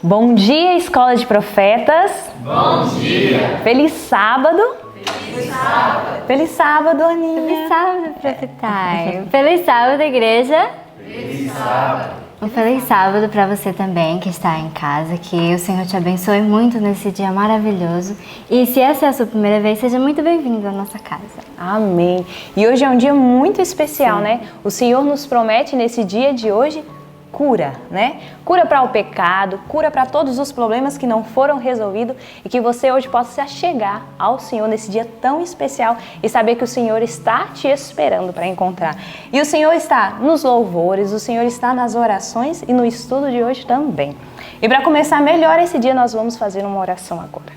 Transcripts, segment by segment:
Bom dia, Escola de Profetas. Bom dia. Feliz sábado. Feliz sábado. Feliz sábado, Aninha. Feliz sábado, Profetai. Feliz sábado, igreja. Feliz sábado. Um feliz sábado para você também que está em casa. Que o Senhor te abençoe muito nesse dia maravilhoso. E se essa é a sua primeira vez, seja muito bem-vindo à nossa casa. Amém. E hoje é um dia muito especial, né? O Senhor nos promete nesse dia de hoje cura, né? Cura para o pecado, cura para todos os problemas que não foram resolvidos e que você hoje possa se achegar ao Senhor nesse dia tão especial e saber que o Senhor está te esperando para encontrar. E o Senhor está nos louvores, o Senhor está nas orações e no estudo de hoje também. E para começar melhor esse dia, nós vamos fazer uma oração agora.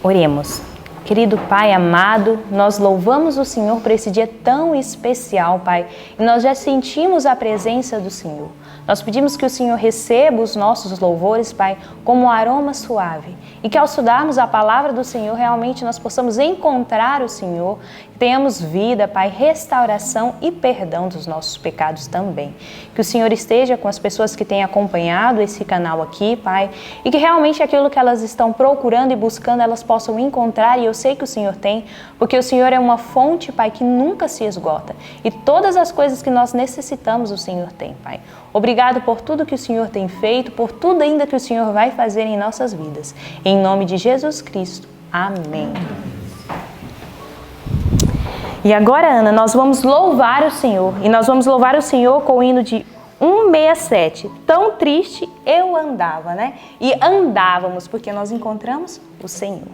Oremos. Querido Pai amado, nós louvamos o Senhor por esse dia tão especial, Pai, e nós já sentimos a presença do Senhor. Nós pedimos que o Senhor receba os nossos louvores, Pai, como um aroma suave, e que ao estudarmos a palavra do Senhor, realmente nós possamos encontrar o Senhor, tenhamos vida, Pai, restauração e perdão dos nossos pecados também. Que o Senhor esteja com as pessoas que têm acompanhado esse canal aqui, Pai, e que realmente aquilo que elas estão procurando e buscando, elas possam encontrar, e eu sei que o Senhor tem, porque o Senhor é uma fonte, Pai, que nunca se esgota, e todas as coisas que nós necessitamos, o Senhor tem, Pai. Obrigado por tudo que o Senhor tem feito, por tudo ainda que o Senhor vai fazer em nossas vidas. Em nome de Jesus Cristo. Amém. E agora, Ana, nós vamos louvar o Senhor. E nós vamos louvar o Senhor com o hino de 167. Tão triste eu andava, né? E andávamos porque nós encontramos o Senhor.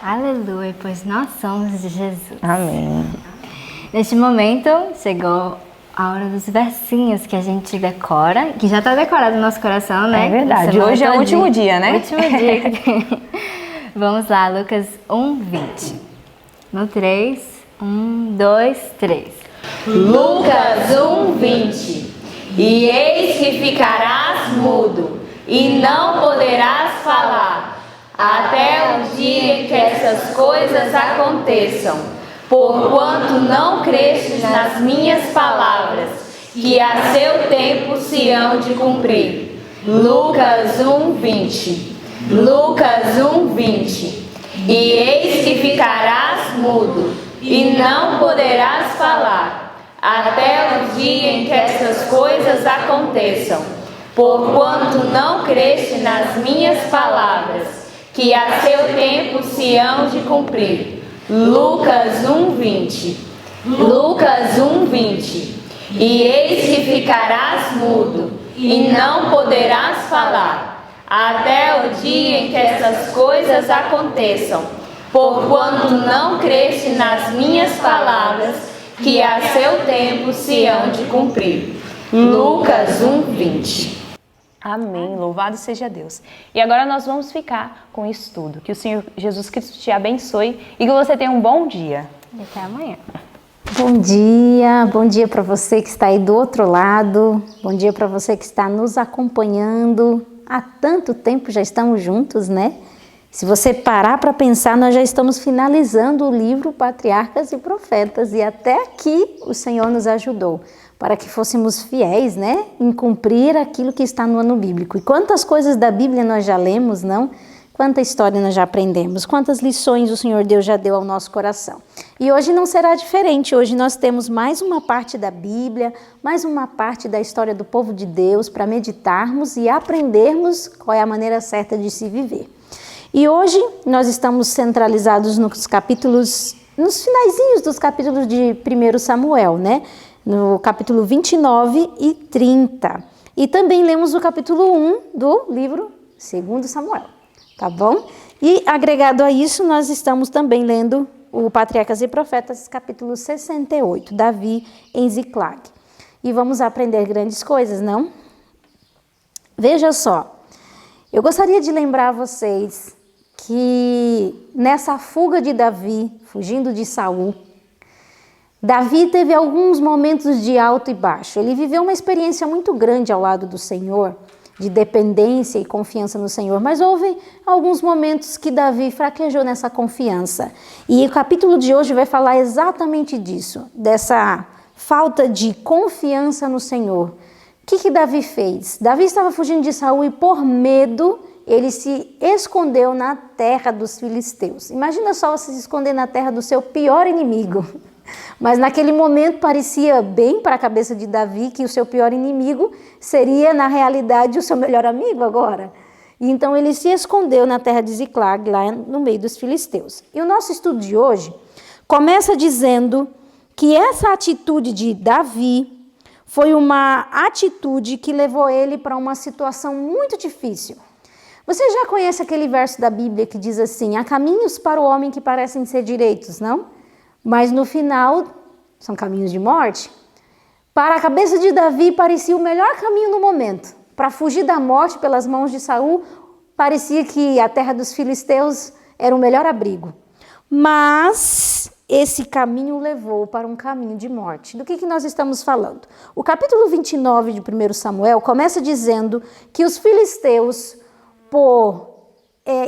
Aleluia, pois nós somos de Jesus. Amém. Neste momento, chegou a hora dos versinhos que a gente decora, que já está decorado no nosso coração, né? É verdade, hoje é o último dia, né? Último dia. Vamos lá, Lucas 1:20. No 3, 1, 2, 3. Lucas 1:20. E eis que ficarás mudo, e não poderás falar, até o dia em que essas coisas aconteçam, porquanto não crestes nas minhas palavras, que a seu tempo se hão de cumprir. Lucas 1:20. Lucas 1:20. E eis que ficarás mudo, e não poderás falar, até o dia em que essas coisas aconteçam, porquanto não creste nas minhas palavras, que a seu tempo se hão de cumprir. Lucas 1:20. Lucas 1:20. E eis que ficarás mudo, e não poderás falar, até o dia em que essas coisas aconteçam, porquanto não creste nas minhas palavras, que a seu tempo se hão de cumprir. Lucas 1:20. Amém, louvado seja Deus. E agora nós vamos ficar com o estudo. Que o Senhor Jesus Cristo te abençoe e que você tenha um bom dia. Até amanhã. Bom dia para você que está aí do outro lado, bom dia para você que está nos acompanhando. Há tanto tempo já estamos juntos, né? Se você parar para pensar, nós já estamos finalizando o livro Patriarcas e Profetas e até aqui o Senhor nos ajudou para que fôssemos fiéis, né? Em cumprir aquilo que está no ano bíblico. E quantas coisas da Bíblia nós já lemos, não? Quanta história nós já aprendemos, quantas lições o Senhor Deus já deu ao nosso coração. E hoje não será diferente, hoje nós temos mais uma parte da Bíblia, mais uma parte da história do povo de Deus para meditarmos e aprendermos qual é a maneira certa de se viver. E hoje nós estamos centralizados nos capítulos, nos finaizinhos dos capítulos de 1 Samuel, né? No capítulo 29 e 30. E também lemos o capítulo 1 do livro 2 Samuel. Tá bom? E agregado a isso, nós estamos também lendo o Patriarcas e Profetas, capítulo 68, Davi em Ziclag. E vamos aprender grandes coisas, não? Veja só, eu gostaria de lembrar a vocês que nessa fuga de Davi, fugindo de Saul, Davi teve alguns momentos de alto e baixo. Ele viveu uma experiência muito grande ao lado do Senhor, de dependência e confiança no Senhor, mas houve alguns momentos que Davi fraquejou nessa confiança. E o capítulo de hoje vai falar exatamente disso, dessa falta de confiança no Senhor. O que Davi fez? Davi estava fugindo de Saul e por medo ele se escondeu na terra dos filisteus. Imagina só você se esconder na terra do seu pior inimigo. Mas naquele momento parecia bem para a cabeça de Davi que o seu pior inimigo seria, na realidade, o seu melhor amigo agora. E então ele se escondeu na terra de Ziclag, lá no meio dos filisteus. E o nosso estudo de hoje começa dizendo que essa atitude de Davi foi uma atitude que levou ele para uma situação muito difícil. Você já conhece aquele verso da Bíblia que diz assim: há caminhos para o homem que parecem ser direitos, não? Mas no final, são caminhos de morte. Para a cabeça de Davi, parecia o melhor caminho no momento. Para fugir da morte pelas mãos de Saul, parecia que a terra dos filisteus era o melhor abrigo. Mas esse caminho levou para um caminho de morte. Do que nós estamos falando? O capítulo 29 de 1 Samuel começa dizendo que os filisteus, por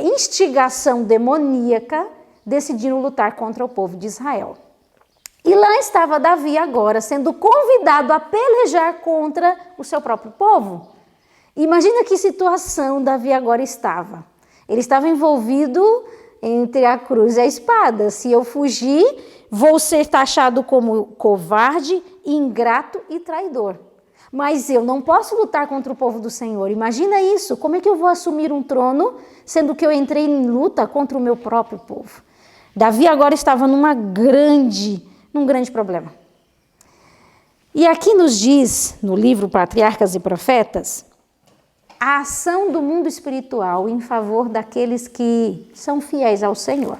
instigação demoníaca, decidiram lutar contra o povo de Israel. E lá estava Davi agora, sendo convidado a pelejar contra o seu próprio povo. Imagina que situação Davi agora estava. Ele estava envolvido entre a cruz e a espada. Se eu fugir, vou ser taxado como covarde, ingrato e traidor. Mas eu não posso lutar contra o povo do Senhor. Imagina isso. Como é que eu vou assumir um trono, sendo que eu entrei em luta contra o meu próprio povo? Davi agora estava num grande problema. E aqui nos diz, no livro Patriarcas e Profetas, a ação do mundo espiritual em favor daqueles que são fiéis ao Senhor.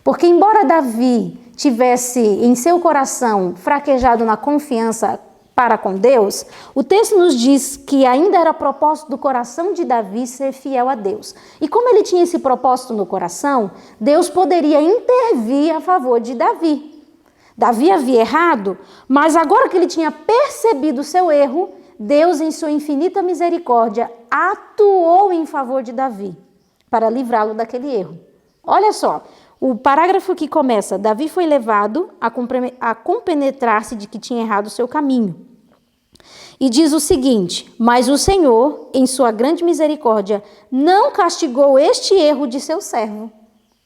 Porque embora Davi tivesse em seu coração fraquejado na confiança para com Deus, o texto nos diz que ainda era propósito do coração de Davi ser fiel a Deus. E como ele tinha esse propósito no coração, Deus poderia intervir a favor de Davi. Davi havia errado, mas agora que ele tinha percebido o seu erro, Deus, em sua infinita misericórdia, atuou em favor de Davi. para livrá-lo daquele erro. Olha só, o parágrafo que começa: Davi foi levado a compenetrar-se de que tinha errado o seu caminho. E diz o seguinte: mas o Senhor, em sua grande misericórdia, não castigou este erro de seu servo.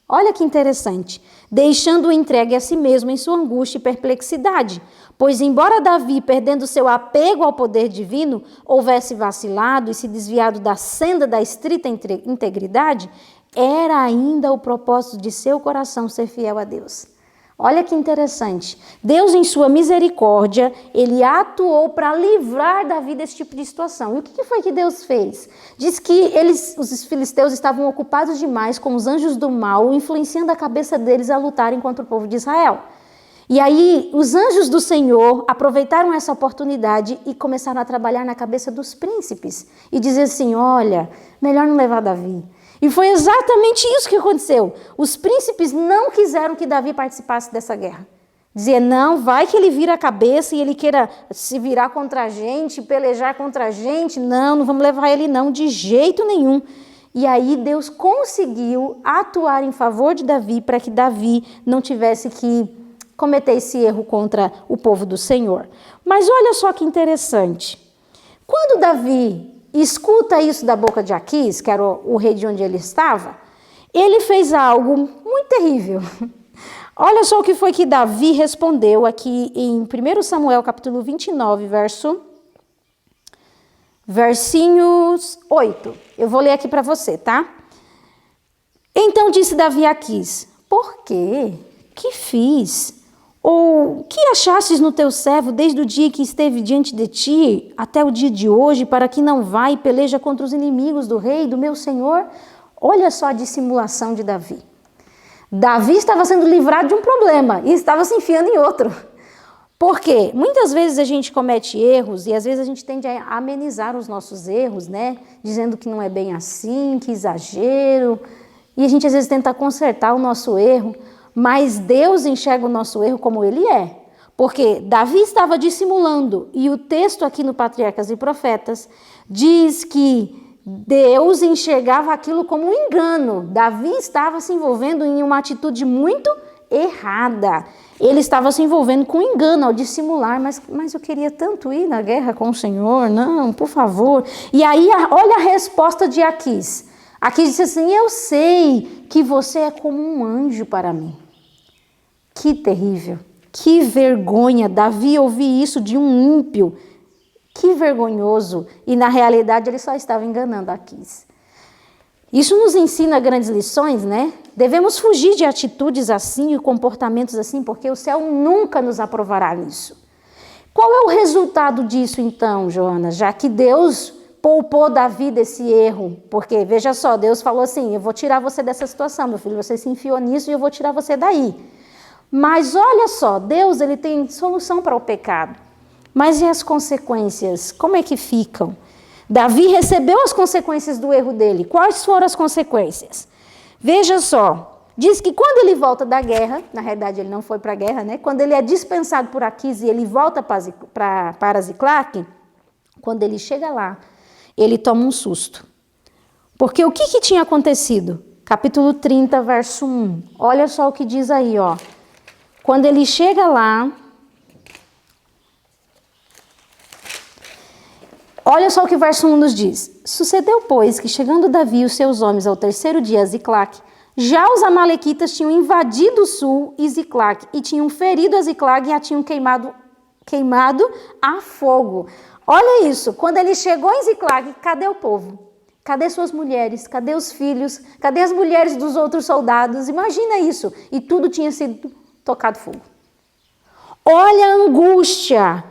Olha que interessante. Deixando-o entregue a si mesmo em sua angústia e perplexidade. Pois embora Davi, perdendo seu apego ao poder divino, houvesse vacilado e se desviado da senda da estrita integridade, era ainda o propósito de seu coração ser fiel a Deus. Olha que interessante. Deus, em sua misericórdia, ele atuou para livrar Davi desse tipo de situação. E o que foi que Deus fez? Diz que os filisteus estavam ocupados demais com os anjos do mal, influenciando a cabeça deles a lutarem contra o povo de Israel. E aí, os anjos do Senhor aproveitaram essa oportunidade e começaram a trabalhar na cabeça dos príncipes. E dizer assim: olha, melhor não levar Davi. E foi exatamente isso que aconteceu. Os príncipes não quiseram que Davi participasse dessa guerra. Dizia: não, vai que ele vira a cabeça e ele queira se virar contra a gente, pelejar contra a gente. Não, não vamos levar ele não, de jeito nenhum. E aí Deus conseguiu atuar em favor de Davi para que Davi não tivesse que cometer esse erro contra o povo do Senhor. Mas olha só que interessante. Quando Davi escuta isso da boca de Aquis, que era o rei de onde ele estava, ele fez algo muito terrível. Olha só o que foi que Davi respondeu aqui em 1 Samuel capítulo 29, versinhos 8. Eu vou ler aqui para você, tá? Então disse Davi a Aquis: por quê? Que fiz? Ou que achastes no teu servo desde o dia que esteve diante de ti até o dia de hoje, para que não vá e peleja contra os inimigos do rei, do meu senhor? Olha só a dissimulação de Davi. Davi estava sendo livrado de um problema e estava se enfiando em outro. Por quê? Muitas vezes a gente comete erros e às vezes a gente tende a amenizar os nossos erros, né? Dizendo que não é bem assim, que exagero. E a gente às vezes tenta consertar o nosso erro. Mas Deus enxerga o nosso erro como ele é. Porque Davi estava dissimulando. E o texto aqui no Patriarcas e Profetas diz que Deus enxergava aquilo como um engano. Davi estava se envolvendo em uma atitude muito errada. Ele estava se envolvendo com engano ao dissimular. Mas eu queria tanto ir na guerra com o Senhor. Não, por favor. E aí, olha a resposta de Aquis. Aquis disse assim: eu sei que você é como um anjo para mim. Que terrível, que vergonha, Davi ouvir isso de um ímpio, que vergonhoso, e na realidade ele só estava enganando Aquis. Isso nos ensina grandes lições, né? Devemos fugir de atitudes assim e comportamentos assim, porque o céu nunca nos aprovará nisso. Qual é o resultado disso então, Joana? Já que Deus poupou Davi desse erro, porque veja só, Deus falou assim: eu vou tirar você dessa situação, meu filho, você se enfiou nisso e eu vou tirar você daí. Mas olha só, Deus ele tem solução para o pecado. Mas e as consequências? Como é que ficam? Davi recebeu as consequências do erro dele. Quais foram as consequências? Veja só, diz que quando ele volta da guerra, na realidade ele não foi para a guerra, né? Quando ele é dispensado por Aquis e ele volta para Ziclague, quando ele chega lá, ele toma um susto. Porque o que tinha acontecido? Capítulo 30, verso 1. Olha só o que diz aí, ó. Quando ele chega lá, olha só o que o verso 1 nos diz. Sucedeu, pois, que chegando Davi e os seus homens ao terceiro dia a Ziclague, já os amalequitas tinham invadido o sul e Ziclague, e tinham ferido a Ziclague e a tinham queimado a fogo. Olha isso, quando ele chegou em Ziclague, cadê o povo? Cadê suas mulheres? Cadê os filhos? Cadê as mulheres dos outros soldados? Imagina isso. E tudo tinha sido tocado fogo. Olha a angústia.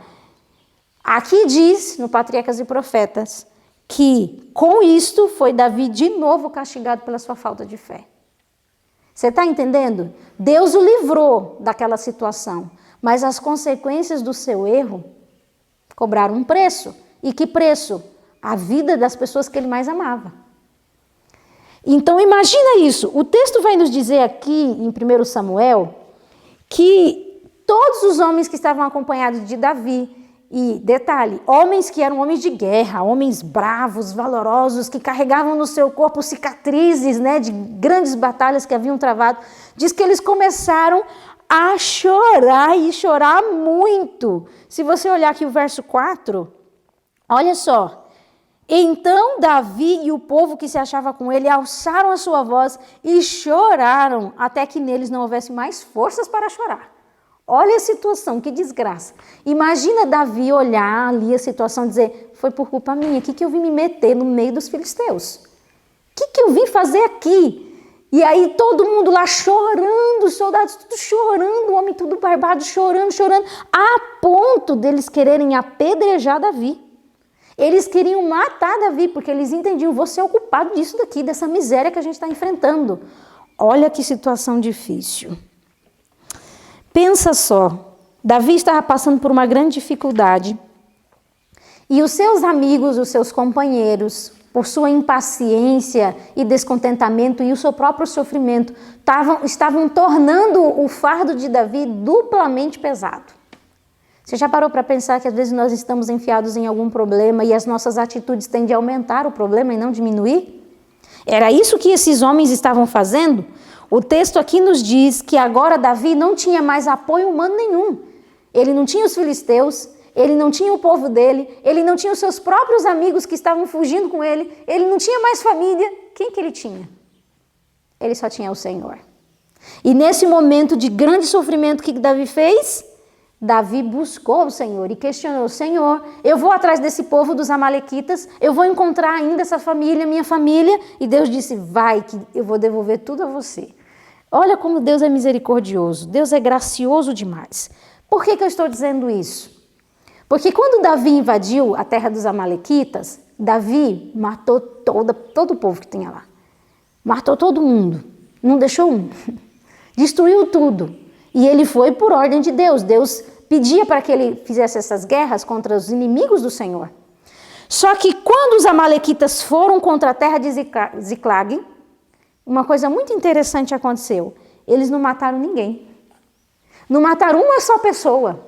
Aqui diz, no Patriarcas e Profetas, que com isto foi Davi de novo castigado pela sua falta de fé. Você está entendendo? Deus o livrou daquela situação, mas as consequências do seu erro cobraram um preço. E que preço? A vida das pessoas que ele mais amava. Então imagina isso. O texto vai nos dizer aqui em 1 Samuel que todos os homens que estavam acompanhados de Davi E, detalhe, homens que eram homens de guerra, homens bravos, valorosos, que carregavam no seu corpo cicatrizes, né, de grandes batalhas que haviam travado, diz que eles começaram a chorar e chorar muito. Se você olhar aqui o verso 4, olha só. Então Davi e o povo que se achava com ele alçaram a sua voz e choraram até que neles não houvesse mais forças para chorar. Olha a situação, que desgraça. Imagina Davi olhar ali a situação e dizer, foi por culpa minha, o que eu vim me meter no meio dos filisteus? O que eu vim fazer aqui? E aí todo mundo lá chorando, os soldados tudo chorando, o homem tudo barbado chorando, a ponto deles quererem apedrejar Davi. Eles queriam matar Davi, porque eles entendiam, você é o culpado disso daqui, dessa miséria que a gente está enfrentando. Olha que situação difícil. Pensa só, Davi estava passando por uma grande dificuldade e os seus amigos, os seus companheiros, por sua impaciência e descontentamento e o seu próprio sofrimento, estavam tornando o fardo de Davi duplamente pesado. Você já parou para pensar que às vezes nós estamos enfiados em algum problema e as nossas atitudes tendem a aumentar o problema e não diminuir? Era isso que esses homens estavam fazendo? O texto aqui nos diz que agora Davi não tinha mais apoio humano nenhum. Ele não tinha os filisteus, ele não tinha o povo dele, ele não tinha os seus próprios amigos que estavam fugindo com ele, ele não tinha mais família. Quem que ele tinha? Ele só tinha o Senhor. E nesse momento de grande sofrimento, o que Davi fez? Davi buscou o Senhor e questionou, Senhor, eu vou atrás desse povo dos amalequitas, eu vou encontrar ainda essa família, minha família, e Deus disse, vai que eu vou devolver tudo a você. Olha como Deus é misericordioso, Deus é gracioso demais. Por que eu estou dizendo isso? Porque quando Davi invadiu a terra dos amalequitas, Davi matou todo o povo que tinha lá. Matou todo mundo, não deixou um. Destruiu tudo. E ele foi por ordem de Deus. Deus pedia para que ele fizesse essas guerras contra os inimigos do Senhor. Só que quando os amalequitas foram contra a terra de Ziclag, uma coisa muito interessante aconteceu. Eles não mataram ninguém. Não mataram uma só pessoa.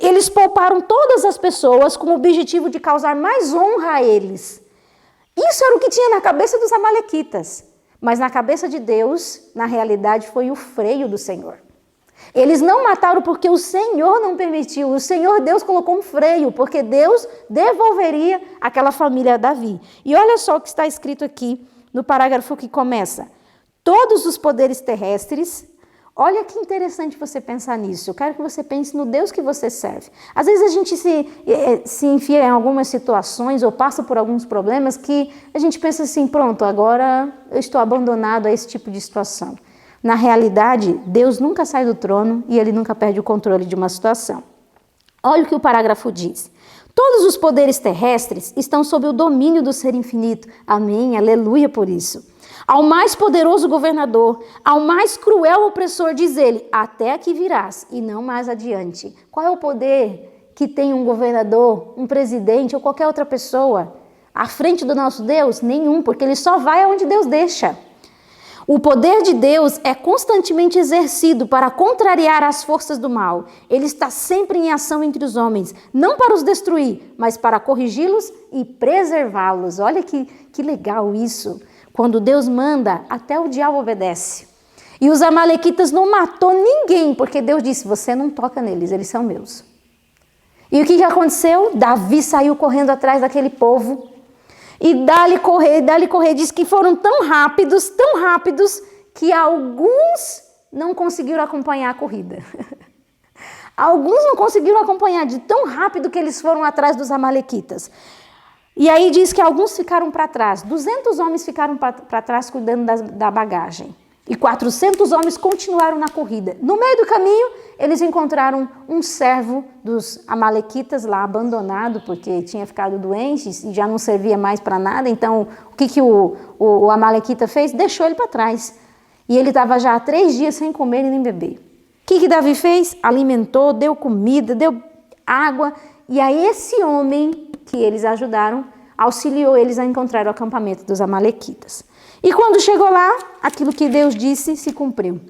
Eles pouparam todas as pessoas com o objetivo de causar mais honra a eles. Isso era o que tinha na cabeça dos amalequitas. Mas na cabeça de Deus, na realidade, foi o freio do Senhor. Eles não mataram porque o Senhor não permitiu. O Senhor Deus colocou um freio, porque Deus devolveria aquela família a Davi. E olha só o que está escrito aqui no parágrafo que começa. Todos os poderes terrestres. Olha que interessante você pensar nisso. Eu quero que você pense no Deus que você serve. Às vezes a gente se enfia em algumas situações ou passa por alguns problemas que a gente pensa assim, pronto, agora eu estou abandonado a esse tipo de situação. Na realidade, Deus nunca sai do trono e Ele nunca perde o controle de uma situação. Olha o que o parágrafo diz. Todos os poderes terrestres estão sob o domínio do Ser Infinito. Amém, aleluia por isso. Ao mais poderoso governador, ao mais cruel opressor, diz ele, até aqui virás e não mais adiante. Qual é o poder que tem um governador, um presidente ou qualquer outra pessoa à frente do nosso Deus? Nenhum, porque ele só vai aonde Deus deixa. O poder de Deus é constantemente exercido para contrariar as forças do mal. Ele está sempre em ação entre os homens, não para os destruir, mas para corrigi-los e preservá-los. Olha que legal isso. Quando Deus manda, até o diabo obedece. E os amalequitas não matou ninguém, porque Deus disse, você não toca neles, eles são meus. E o que aconteceu? Davi saiu correndo atrás daquele povo. E dá-lhe correr, diz que foram tão rápidos, que alguns não conseguiram acompanhar a corrida. Alguns não conseguiram acompanhar de tão rápido que eles foram atrás dos amalequitas. E aí diz que alguns ficaram para trás, 200 homens ficaram para trás cuidando da bagagem. E 400 homens continuaram na corrida. No meio do caminho, eles encontraram um servo dos amalequitas lá abandonado, porque tinha ficado doente e já não servia mais para nada. Então, o que o amalequita fez? Deixou ele para trás. E ele estava já há 3 dias sem comer e nem beber. O que Davi fez? Alimentou, deu comida, deu água. E aí esse homem que eles ajudaram, auxiliou eles a encontrar o acampamento dos amalequitas. E quando chegou lá, aquilo que Deus disse se cumpriu.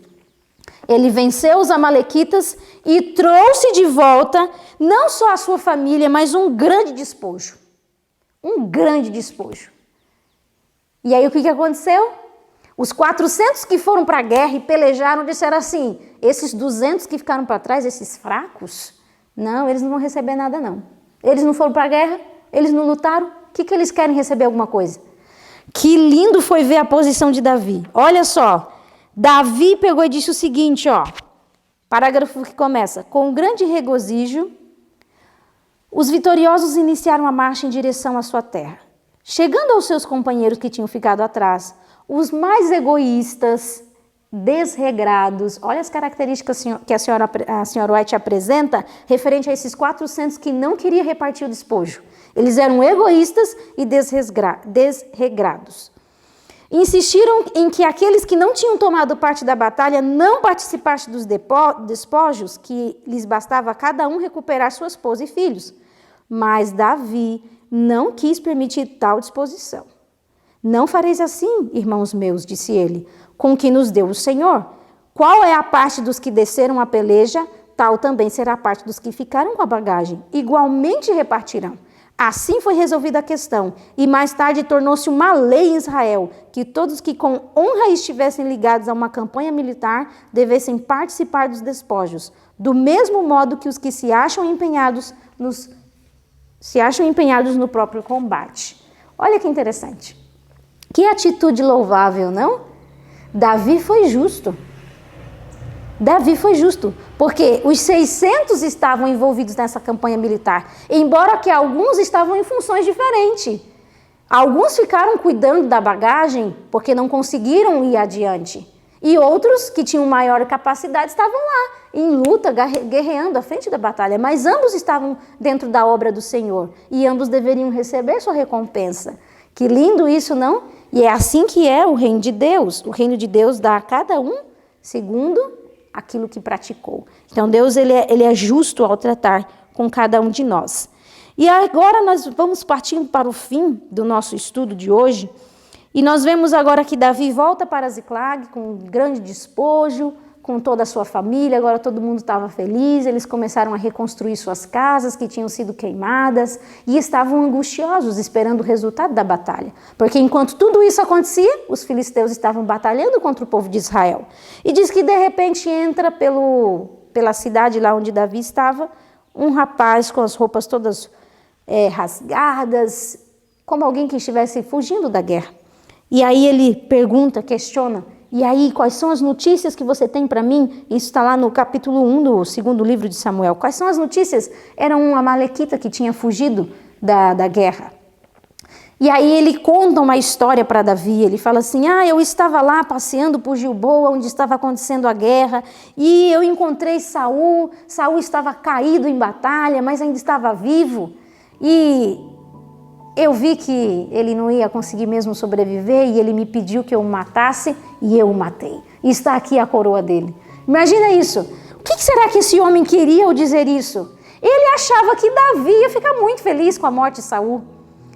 Ele venceu os amalequitas e trouxe de volta não só a sua família, mas um grande despojo. Um grande despojo. E aí o que aconteceu? Os 400 que foram para a guerra e pelejaram disseram assim, esses 200 que ficaram para trás, esses fracos, não, eles não vão receber nada não. Eles não foram para a guerra, eles não lutaram, o que eles querem receber alguma coisa? Que lindo foi ver a posição de Davi. Olha só, Davi pegou e disse o seguinte, ó, parágrafo que começa, com grande regozijo, os vitoriosos iniciaram a marcha em direção à sua terra. Chegando aos seus companheiros que tinham ficado atrás, os mais egoístas, desregrados, olha as características que a senhora White apresenta referente a esses 400 que não queriam repartir o despojo. Eles eram egoístas e desregrados. Insistiram em que aqueles que não tinham tomado parte da batalha não participassem dos despojos, que lhes bastava a cada um recuperar sua esposa e filhos. Mas Davi não quis permitir tal disposição. Não fareis assim, irmãos meus, disse ele, com o que nos deu o Senhor. Qual é a parte dos que desceram a peleja, tal também será a parte dos que ficaram com a bagagem. Igualmente repartirão. Assim foi resolvida a questão, e mais tarde tornou-se uma lei em Israel, que todos que com honra estivessem ligados a uma campanha militar devessem participar dos despojos, do mesmo modo que os que se acham empenhados no próprio combate. Olha que interessante. Que atitude louvável, não? Davi foi justo. Davi foi justo, porque os 600 estavam envolvidos nessa campanha militar, embora que alguns estavam em funções diferentes. Alguns ficaram cuidando da bagagem porque não conseguiram ir adiante. E outros, que tinham maior capacidade, estavam lá, em luta, guerreando à frente da batalha. Mas ambos estavam dentro da obra do Senhor e ambos deveriam receber sua recompensa. Que lindo isso, não? E é assim que é o reino de Deus. O reino de Deus dá a cada um segundo aquilo que praticou. Então Deus ele é justo ao tratar com cada um de nós. E agora nós vamos partindo para o fim do nosso estudo de hoje. E nós vemos agora que Davi volta para Ziclag com um grande despojo, com toda a sua família, agora todo mundo estava feliz, eles começaram a reconstruir suas casas que tinham sido queimadas e estavam angustiosos esperando o resultado da batalha. Porque enquanto tudo isso acontecia, os filisteus estavam batalhando contra o povo de Israel. E diz que de repente entra pela cidade lá onde Davi estava, um rapaz com as roupas todas rasgadas, como alguém que estivesse fugindo da guerra. E aí ele pergunta, questiona, e aí, quais são as notícias que você tem para mim? Isso está lá no capítulo 1 do segundo livro de Samuel. Quais são as notícias? Era um amalequita que tinha fugido da guerra. E aí ele conta uma história para Davi. Ele fala assim, eu estava lá passeando por Gilboa, onde estava acontecendo a guerra, e eu encontrei Saul. Saul estava caído em batalha, mas ainda estava vivo. E eu vi que ele não ia conseguir mesmo sobreviver e ele me pediu que eu o matasse e eu o matei. E está aqui a coroa dele. Imagina isso. O que será que esse homem queria ao dizer isso? Ele achava que Davi ia ficar muito feliz com a morte de Saul.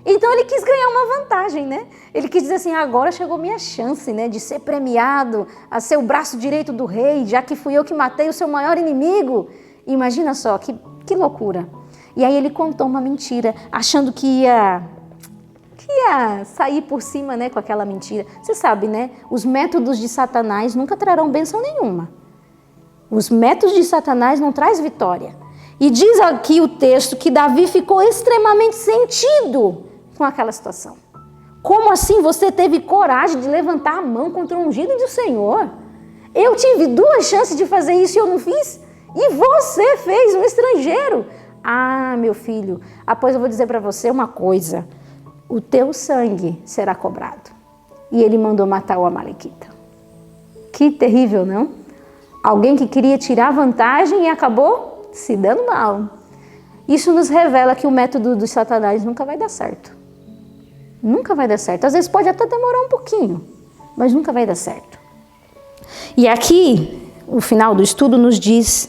Então ele quis ganhar uma vantagem, né? Ele quis dizer assim, agora chegou minha chance, né? De ser premiado, a ser o braço direito do rei, já que fui eu que matei o seu maior inimigo. Imagina só, que loucura. E aí ele contou uma mentira, achando que ia sair por cima, né, com aquela mentira. Você sabe, né? Os métodos de Satanás nunca trarão bênção nenhuma. Os métodos de Satanás não trazem vitória. E diz aqui o texto que Davi ficou extremamente sentido com aquela situação. Como assim você teve coragem de levantar a mão contra o ungido do Senhor? Eu tive 2 chances de fazer isso e eu não fiz? E você fez, um estrangeiro. Meu filho, após eu vou dizer para você uma coisa. O teu sangue será cobrado. E ele mandou matar o amalequita. Que terrível, não? Alguém que queria tirar vantagem e acabou se dando mal. Isso nos revela que o método dos Satanás nunca vai dar certo. Nunca vai dar certo. Às vezes pode até demorar um pouquinho, mas nunca vai dar certo. E aqui, o final do estudo nos diz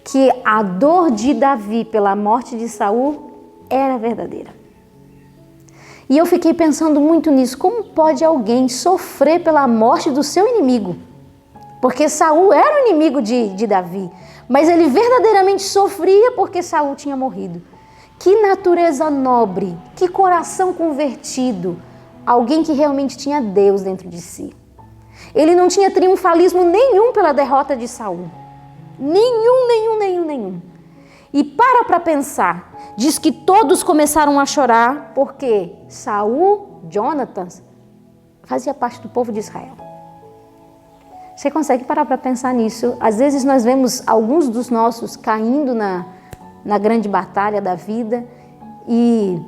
que a dor de Davi pela morte de Saul era verdadeira. E eu fiquei pensando muito nisso. Como pode alguém sofrer pela morte do seu inimigo? porque Saul era o inimigo de Davi, mas ele verdadeiramente sofria porque Saul tinha morrido. Que natureza nobre, que coração convertido, alguém que realmente tinha Deus dentro de si. Ele não tinha triunfalismo nenhum pela derrota de Saul. Nenhum. E para pensar, diz que todos começaram a chorar porque Saul, Jonatas, fazia parte do povo de Israel. Você consegue parar para pensar nisso? Às vezes nós vemos alguns dos nossos caindo na grande batalha da vida e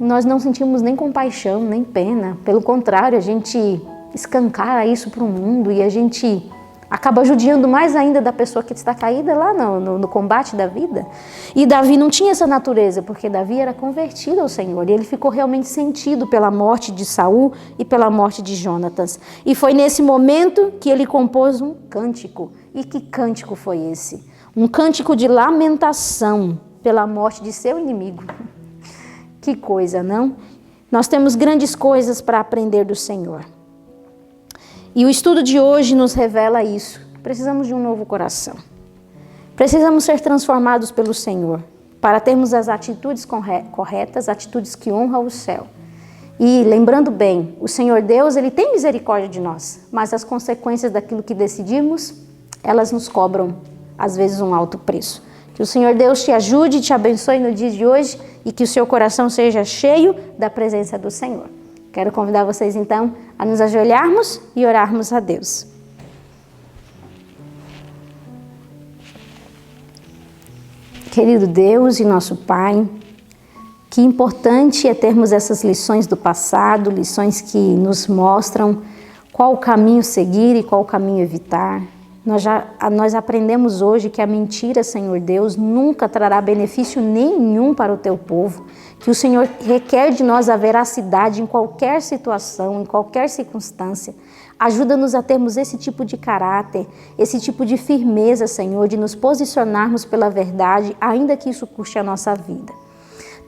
nós não sentimos nem compaixão, nem pena. Pelo contrário, a gente escancara isso para o mundo e a gente acaba judiando mais ainda da pessoa que está caída lá no combate da vida. E Davi não tinha essa natureza, porque Davi era convertido ao Senhor. E ele ficou realmente sentido pela morte de Saul e pela morte de Jonatas. E foi nesse momento que ele compôs um cântico. E que cântico foi esse? Um cântico de lamentação pela morte de seu inimigo. Que coisa, não? Nós temos grandes coisas para aprender do Senhor. E o estudo de hoje nos revela isso. Precisamos de um novo coração. Precisamos ser transformados pelo Senhor para termos as atitudes corretas, atitudes que honram o céu. E lembrando bem, o Senhor Deus, Ele tem misericórdia de nós, mas as consequências daquilo que decidimos, elas nos cobram, às vezes, um alto preço. Que o Senhor Deus te ajude e te abençoe no dia de hoje e que o seu coração seja cheio da presença do Senhor. Quero convidar vocês, então, a nos ajoelharmos e orarmos a Deus. Querido Deus e nosso Pai, que importante é termos essas lições do passado, lições que nos mostram qual o caminho seguir e qual o caminho evitar. Nós aprendemos hoje que a mentira, Senhor Deus, nunca trará benefício nenhum para o Teu povo, que o Senhor requer de nós a veracidade em qualquer situação, em qualquer circunstância. Ajuda-nos a termos esse tipo de caráter, esse tipo de firmeza, Senhor, de nos posicionarmos pela verdade, ainda que isso custe a nossa vida.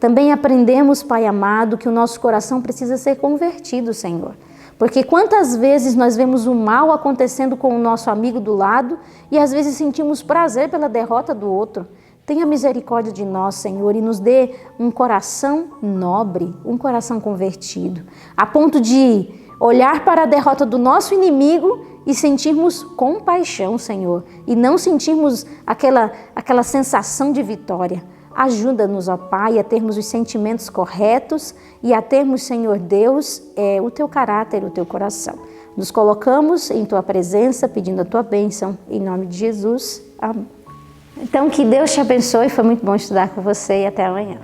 Também aprendemos, Pai amado, que o nosso coração precisa ser convertido, Senhor. Porque quantas vezes nós vemos o mal acontecendo com o nosso amigo do lado e às vezes sentimos prazer pela derrota do outro. Tenha misericórdia de nós, Senhor, e nos dê um coração nobre, um coração convertido, a ponto de olhar para a derrota do nosso inimigo e sentirmos compaixão, Senhor, e não sentirmos aquela sensação de vitória. Ajuda-nos, ó Pai, a termos os sentimentos corretos e a termos, Senhor Deus, o Teu caráter, o Teu coração. Nos colocamos em Tua presença, pedindo a Tua bênção, em nome de Jesus. Amém. Então, que Deus te abençoe, foi muito bom estudar com você e até amanhã.